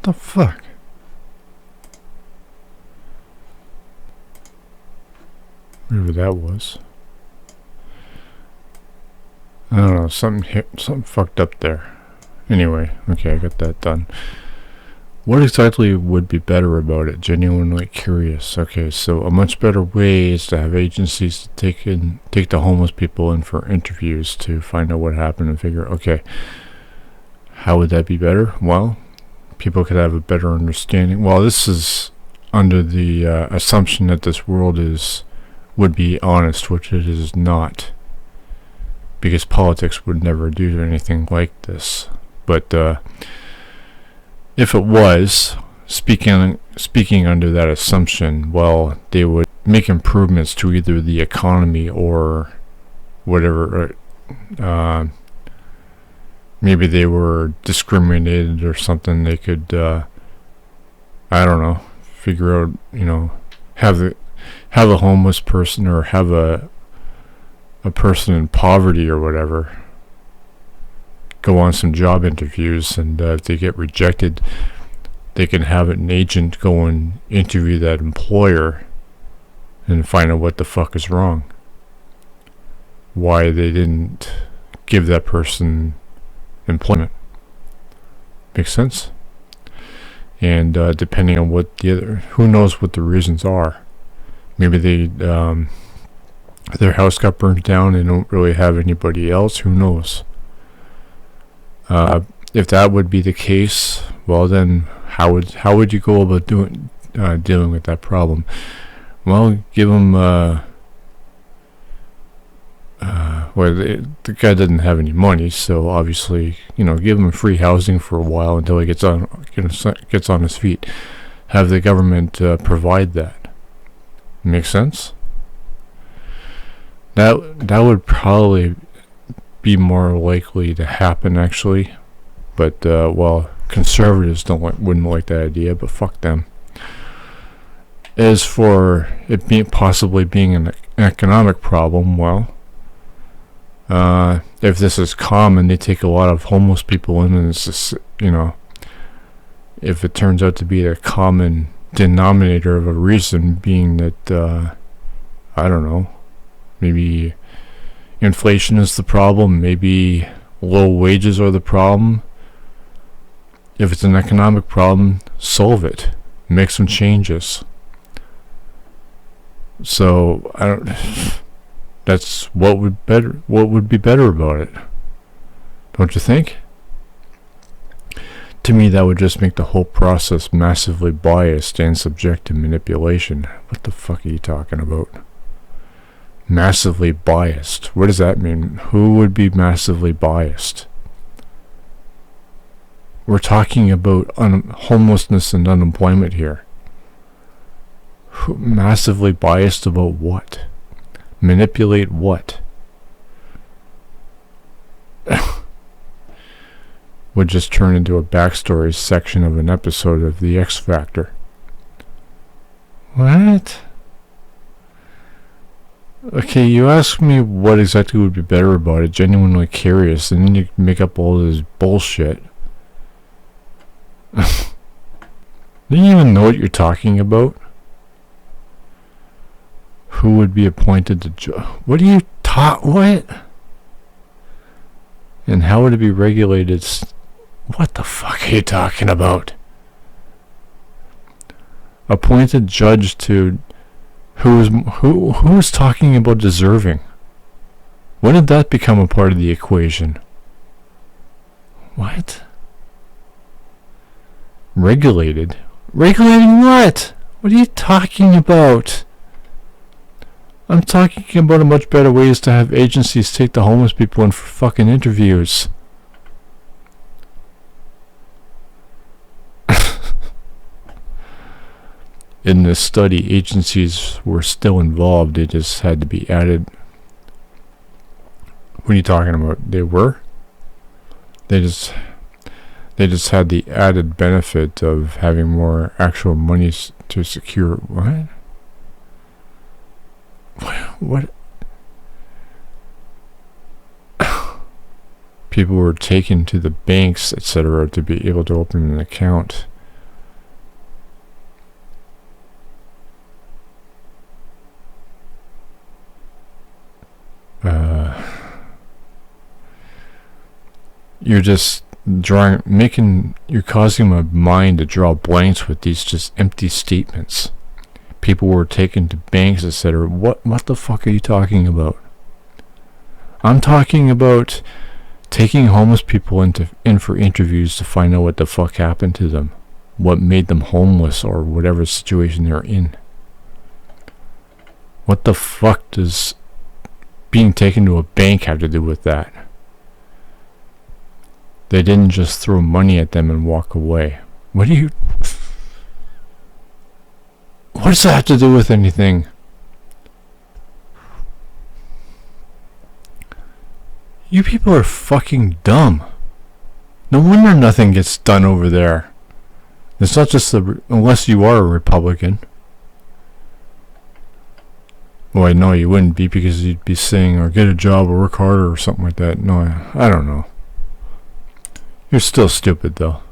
The fuck? Whatever that was. I don't know, something fucked up there. Anyway, okay, I got that done. What exactly would be better about it? Genuinely curious. Okay, so a much better way is to have agencies take the homeless people in for interviews to find out what happened and figure, okay, how would that be better? Well, people could have a better understanding. Well, this is under the assumption that this world would be honest, which it is not, because politics would never do anything like this. But if it was, speaking under that assumption, well, they would make improvements to either the economy or whatever. Maybe they were discriminated or something. They could, I don't know, figure out, have a homeless person or have a person in poverty or whatever go on some job interviews, and if they get rejected, they can have an agent go and interview that employer and find out what the fuck is wrong, why they didn't give that person employment. Makes sense? And depending on what who knows what the reasons are. Maybe their house got burnt down, they don't really have anybody else, who knows? If that would be the case, well then, how would you go about dealing with that problem? Well, give them, the guy doesn't have any money, so obviously, give him free housing for a while until he gets on his feet. Have the government provide that. Make sense? That would probably be more likely to happen, actually, but conservatives wouldn't like that idea, but fuck them. As for it possibly being an economic problem, well, if this is common, they take a lot of homeless people in, and it's just, if it turns out to be a common denominator of a reason being that, I don't know, maybe inflation is the problem, maybe low wages are the problem. If it's an economic problem, solve it. Make some changes. So that's what would be better about it. Don't you think? To me, that would just make the whole process massively biased and subject to manipulation. What the fuck are you talking about? Massively biased. What does that mean? Who would be massively biased? We're talking about homelessness and unemployment here. Massively biased about what? Manipulate what? Would just turn into a backstory section of an episode of The X Factor. What? Okay, you ask me what exactly would be better about it, genuinely curious, and then you make up all this bullshit. Do you even know what you're talking about? Who would be appointed to what do you what? And how would it be regulated? What the fuck are you talking about? Appointed judge to who is talking about deserving? When did that become a part of the equation? What? Regulated? Regulating what? What are you talking about? I'm talking about a much better way is to have agencies take the homeless people in for fucking interviews. In this study, agencies were still involved. They just had to be added. What are you talking about? They were? They just had the added benefit of having more actual money to secure. What? What? People were taken to the banks, etc., to be able to open an account. you're just you're causing my mind to draw blanks with these just empty statements. People were taken to banks, etc. What the fuck are you talking about? I'm talking about taking homeless people in for interviews to find out what the fuck happened to them, what made them homeless, or whatever situation they're in. What the fuck does being taken to a bank have to do with that? They didn't just throw money at them and walk away. What does that have to do with anything? You people are fucking dumb. No wonder nothing gets done over there. It's not just unless you are a Republican. Well, I know you wouldn't be, because you'd be saying, or get a job or work harder or something like that. No, I don't know. You're still stupid though.